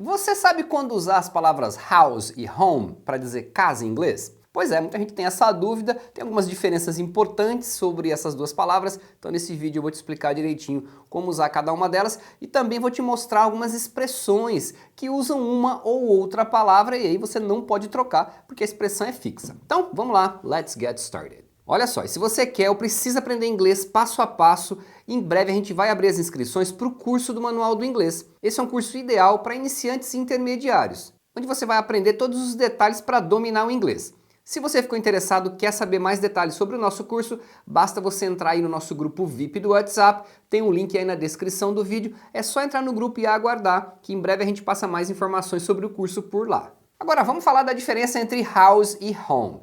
Você sabe quando usar as palavras house e home para dizer casa em inglês? Pois é, muita gente tem essa dúvida, tem algumas diferenças importantes sobre essas duas palavras, então nesse vídeo eu vou te explicar direitinho como usar cada uma delas e também vou te mostrar algumas expressões que usam uma ou outra palavra e aí você não pode trocar porque a expressão é fixa. Então vamos lá, let's get started. Olha só, e se você quer ou precisa aprender inglês passo a passo, em breve a gente vai abrir as inscrições para o curso do Manual do Inglês. Esse é um curso ideal para iniciantes e intermediários, onde você vai aprender todos os detalhes para dominar o inglês. Se você ficou interessado, quer saber mais detalhes sobre o nosso curso, basta você entrar aí no nosso grupo VIP do WhatsApp, tem um link aí na descrição do vídeo, é só entrar no grupo e aguardar, que em breve a gente passa mais informações sobre o curso por lá. Agora vamos falar da diferença entre house e home.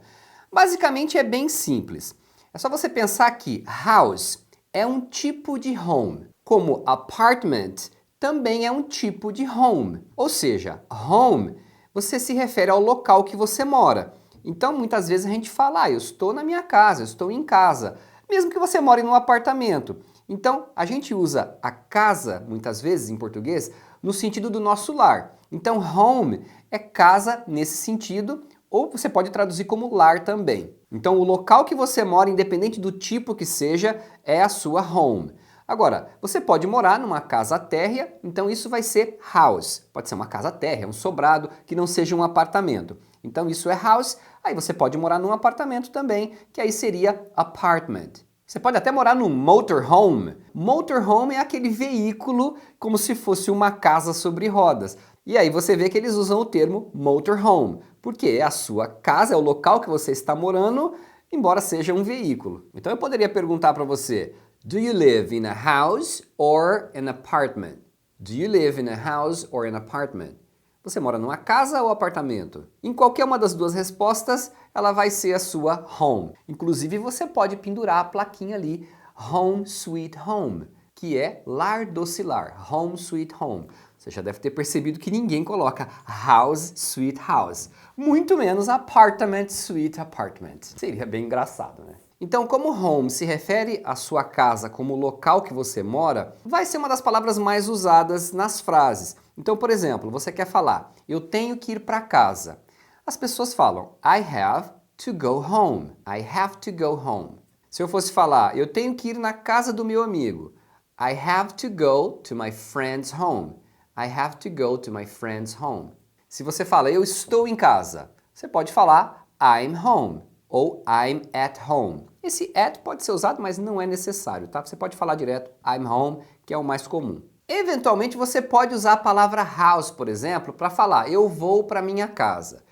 Basicamente é bem simples. É só você pensar que house é um tipo de home, como apartment também é um tipo de home. Ou seja, home você se refere ao local que você mora. Então muitas vezes a gente fala, eu estou na minha casa, eu estou em casa, mesmo que você more num apartamento. Então a gente usa a casa, muitas vezes em português, no sentido do nosso lar. Então home é casa nesse sentido, ou você pode traduzir como lar também. Então o local que você mora, independente do tipo que seja, é a sua home. Agora, você pode morar numa casa térrea, então isso vai ser house. Pode ser uma casa térrea, um sobrado, que não seja um apartamento. Então isso é house, aí você pode morar num apartamento também, que aí seria apartment. Você pode até morar num motorhome. Motorhome é aquele veículo como se fosse uma casa sobre rodas. E aí você vê que eles usam o termo motorhome, porque é a sua casa, é o local que você está morando, embora seja um veículo. Então eu poderia perguntar para você, do you live in a house or an apartment? Do you live in a house or an apartment? Você mora numa casa ou apartamento? Em qualquer uma das duas respostas, ela vai ser a sua home. Inclusive, você pode pendurar a plaquinha ali, Home Sweet Home, que é lar doce lar, Home Sweet Home. Você já deve ter percebido que ninguém coloca House Sweet House, muito menos Apartment Sweet Apartment. Seria bem engraçado, né? Então, como home se refere à sua casa como local que você mora, vai ser uma das palavras mais usadas nas frases. Então, por exemplo, você quer falar, eu tenho que ir para casa. As pessoas falam, I have to go home. I have to go home. Se eu fosse falar, eu tenho que ir na casa do meu amigo. I have to go to my friend's home. I have to go to my friend's home. Se você fala, eu estou em casa, você pode falar, I'm home ou I'm at home. Esse at pode ser usado, mas não é necessário, tá? Você pode falar direto I'm home, que é o mais comum. Eventualmente você pode usar a palavra house, por exemplo, para falar eu vou para minha casa.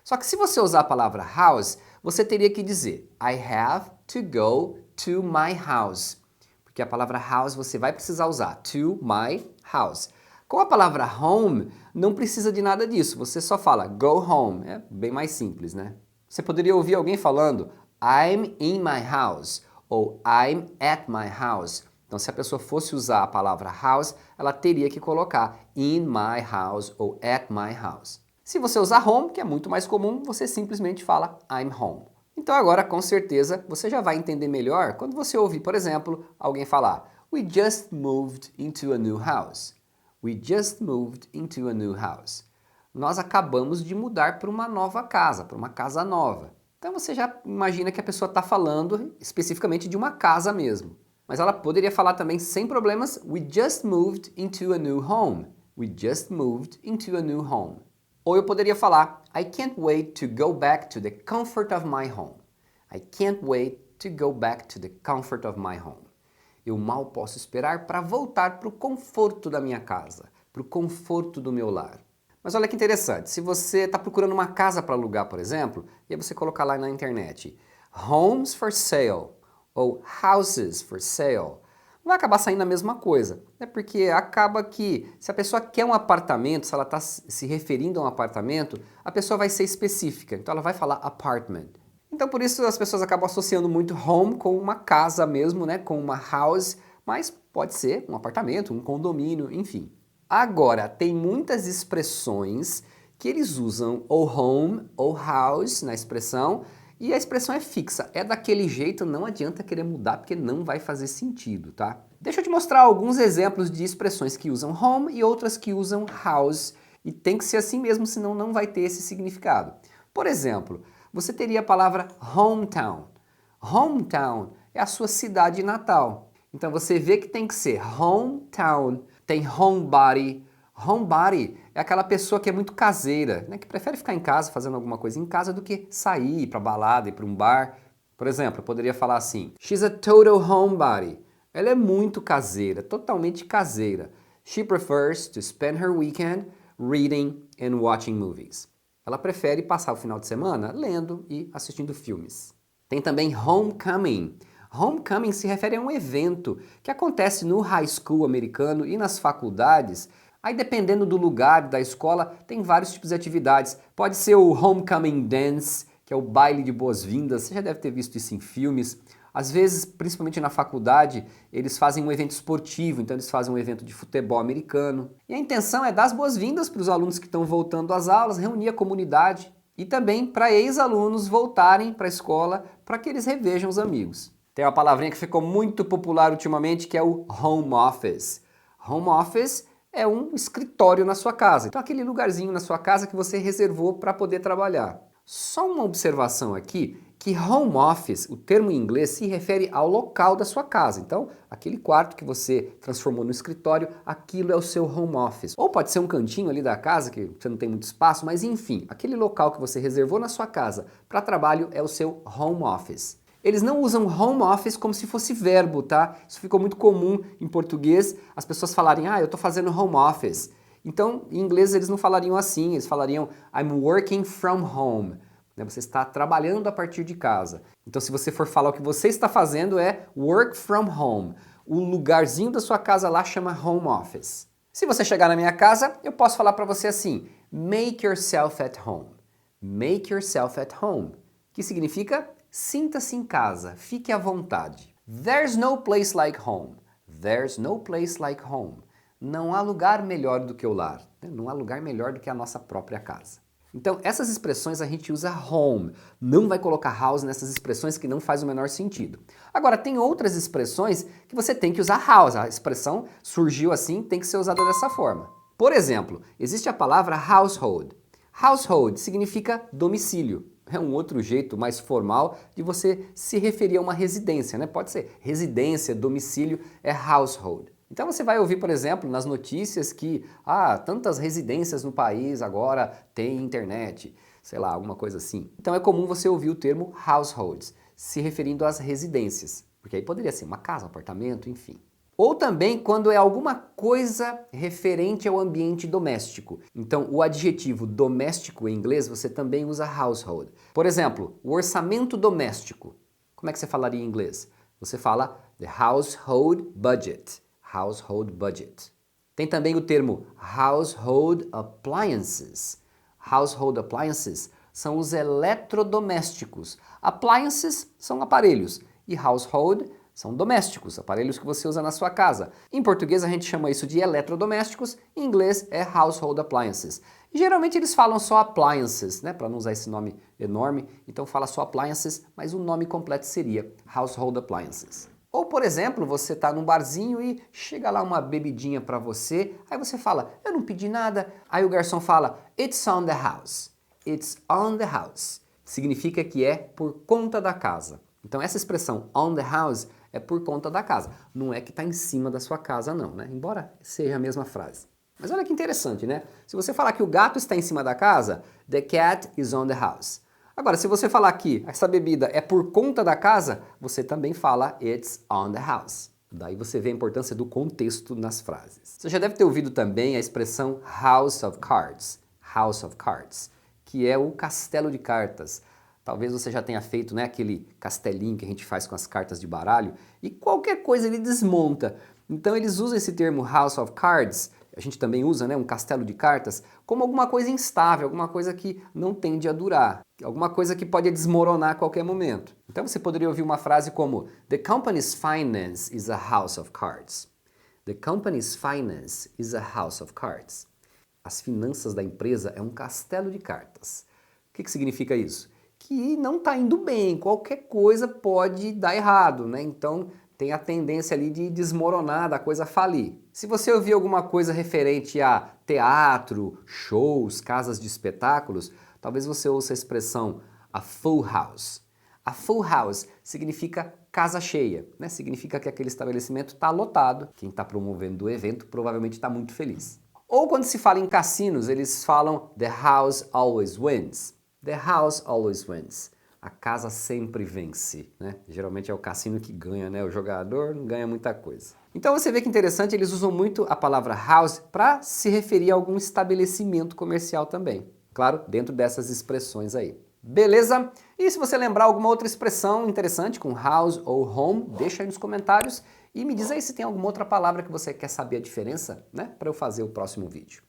Só que se você usar a palavra house, você teria que dizer I have to go to my house. Porque a palavra house você vai precisar usar to my house. Com a palavra home, não precisa de nada disso, você só fala go home, é bem mais simples, né? Você poderia ouvir alguém falando I'm in my house ou I'm at my house. Então se a pessoa fosse usar a palavra house, ela teria que colocar in my house ou at my house. Se você usar home, que é muito mais comum, você simplesmente fala I'm home. Então agora com certeza você já vai entender melhor quando você ouvir, por exemplo, alguém falar We just moved into a new house. We just moved into a new house. Nós acabamos de mudar para uma nova casa, para uma casa nova. Então você já imagina que a pessoa está falando especificamente de uma casa mesmo. Mas ela poderia falar também sem problemas, We just moved into a new home. We just moved into a new home. Ou eu poderia falar, I can't wait to go back to the comfort of my home. I can't wait to go back to the comfort of my home. Eu mal posso esperar para voltar para o conforto da minha casa, para o conforto do meu lar. Mas olha que interessante, se você está procurando uma casa para alugar, por exemplo, e aí você colocar lá na internet Homes for Sale ou Houses for Sale, vai acabar saindo a mesma coisa, né? Porque acaba que se a pessoa quer um apartamento, se ela está se referindo a um apartamento, a pessoa vai ser específica, então ela vai falar apartment. Então por isso as pessoas acabam associando muito home com uma casa mesmo, né? Com uma house, mas pode ser um apartamento, um condomínio, enfim. Agora, tem muitas expressões que eles usam ou home ou house na expressão e a expressão é fixa, é daquele jeito, não adianta querer mudar porque não vai fazer sentido, tá? Deixa eu te mostrar alguns exemplos de expressões que usam home e outras que usam house e tem que ser assim mesmo, senão não vai ter esse significado. Por exemplo, você teria a palavra hometown. Hometown é a sua cidade natal. Então você vê que tem que ser hometown, tem homebody. Homebody é aquela pessoa que é muito caseira, né, que prefere ficar em casa fazendo alguma coisa em casa do que sair para balada, ir para um bar. Por exemplo, eu poderia falar assim: She's a total homebody. Ela é muito caseira, totalmente caseira. She prefers to spend her weekend reading and watching movies. Ela prefere passar o final de semana lendo e assistindo filmes. Tem também homecoming. Homecoming se refere a um evento que acontece no high school americano e nas faculdades. Aí, dependendo do lugar da escola, tem vários tipos de atividades. Pode ser o homecoming dance, que é o baile de boas-vindas. Você já deve ter visto isso em filmes. Às vezes, principalmente na faculdade, eles fazem um evento esportivo, então eles fazem um evento de futebol americano. E a intenção é dar as boas-vindas para os alunos que estão voltando às aulas, reunir a comunidade e também para ex-alunos voltarem para a escola para que eles revejam os amigos. Tem uma palavrinha que ficou muito popular ultimamente, que é o home office. Home office é um escritório na sua casa. Então, aquele lugarzinho na sua casa que você reservou para poder trabalhar. Só uma observação aqui, que home office, o termo em inglês, se refere ao local da sua casa. Então, aquele quarto que você transformou no escritório, aquilo é o seu home office. Ou pode ser um cantinho ali da casa, que você não tem muito espaço, mas enfim, aquele local que você reservou na sua casa para trabalho é o seu home office. Eles não usam home office como se fosse verbo, tá? Isso ficou muito comum em português, as pessoas falarem, eu tô fazendo home office. Então, em inglês eles não falariam assim, eles falariam I'm working from home. Você está trabalhando a partir de casa. Então, se você for falar o que você está fazendo é work from home. O lugarzinho da sua casa lá chama home office. Se você chegar na minha casa, eu posso falar para você assim, make yourself at home. Make yourself at home. Que significa sinta-se em casa, fique à vontade. There's no place like home. There's no place like home. Não há lugar melhor do que o lar. Não há lugar melhor do que a nossa própria casa. Então, essas expressões a gente usa home. Não vai colocar house nessas expressões que não faz o menor sentido. Agora, tem outras expressões que você tem que usar house. A expressão surgiu assim, tem que ser usada dessa forma. Por exemplo, existe a palavra household. Household significa domicílio. É um outro jeito mais formal de você se referir a uma residência, né? Pode ser residência, domicílio, é household. Então você vai ouvir, por exemplo, nas notícias que tantas residências no país agora têm internet, sei lá, alguma coisa assim. Então é comum você ouvir o termo households, se referindo às residências, porque aí poderia ser uma casa, um apartamento, enfim. Ou também quando é alguma coisa referente ao ambiente doméstico. Então o adjetivo doméstico em inglês você também usa household. Por exemplo, o orçamento doméstico. Como é que você falaria em inglês? Você fala the household budget. Household budget. Tem também o termo household appliances. Household appliances são os eletrodomésticos. Appliances são aparelhos e household são domésticos, aparelhos que você usa na sua casa. Em português a gente chama isso de eletrodomésticos, em inglês é household appliances. E geralmente eles falam só appliances, né, para não usar esse nome enorme, então fala só appliances, mas o nome completo seria household appliances. Ou, por exemplo, você está num barzinho e chega lá uma bebidinha para você, aí você fala, eu não pedi nada, aí o garçom fala, it's on the house. It's on the house. Significa que é por conta da casa. Então essa expressão on the house é por conta da casa. Não é que está em cima da sua casa não, né? Embora seja a mesma frase. Mas olha que interessante, né? Se você falar que o gato está em cima da casa, the cat is on the house. Agora, se você falar que essa bebida é por conta da casa, você também fala it's on the house. Daí você vê a importância do contexto nas frases. Você já deve ter ouvido também a expressão house of cards. House of cards, que é o castelo de cartas. Talvez você já tenha feito, né, aquele castelinho que a gente faz com as cartas de baralho e qualquer coisa ele desmonta. Então eles usam esse termo house of cards, a gente também usa, né, um castelo de cartas, como alguma coisa instável, alguma coisa que não tende a durar, alguma coisa que pode desmoronar a qualquer momento. Então você poderia ouvir uma frase como The company's finance is a house of cards. The company's finance is a house of cards. As finanças da empresa é um castelo de cartas. O que significa isso? Que não está indo bem, qualquer coisa pode dar errado, né? Então tem a tendência ali de desmoronar, da coisa falir. Se você ouvir alguma coisa referente a teatro, shows, casas de espetáculos, talvez você ouça a expressão a full house. A full house significa casa cheia, né? Significa que aquele estabelecimento está lotado. Quem está promovendo o evento provavelmente está muito feliz. Ou quando se fala em cassinos, eles falam the house always wins. The house always wins. A casa sempre vence, né? Geralmente é o cassino que ganha, né? O jogador não ganha muita coisa. Então você vê que interessante, eles usam muito a palavra house para se referir a algum estabelecimento comercial também. Claro, dentro dessas expressões aí. Beleza? E se você lembrar alguma outra expressão interessante com house ou home, deixa aí nos comentários e me diz aí se tem alguma outra palavra que você quer saber a diferença, né? Para eu fazer o próximo vídeo.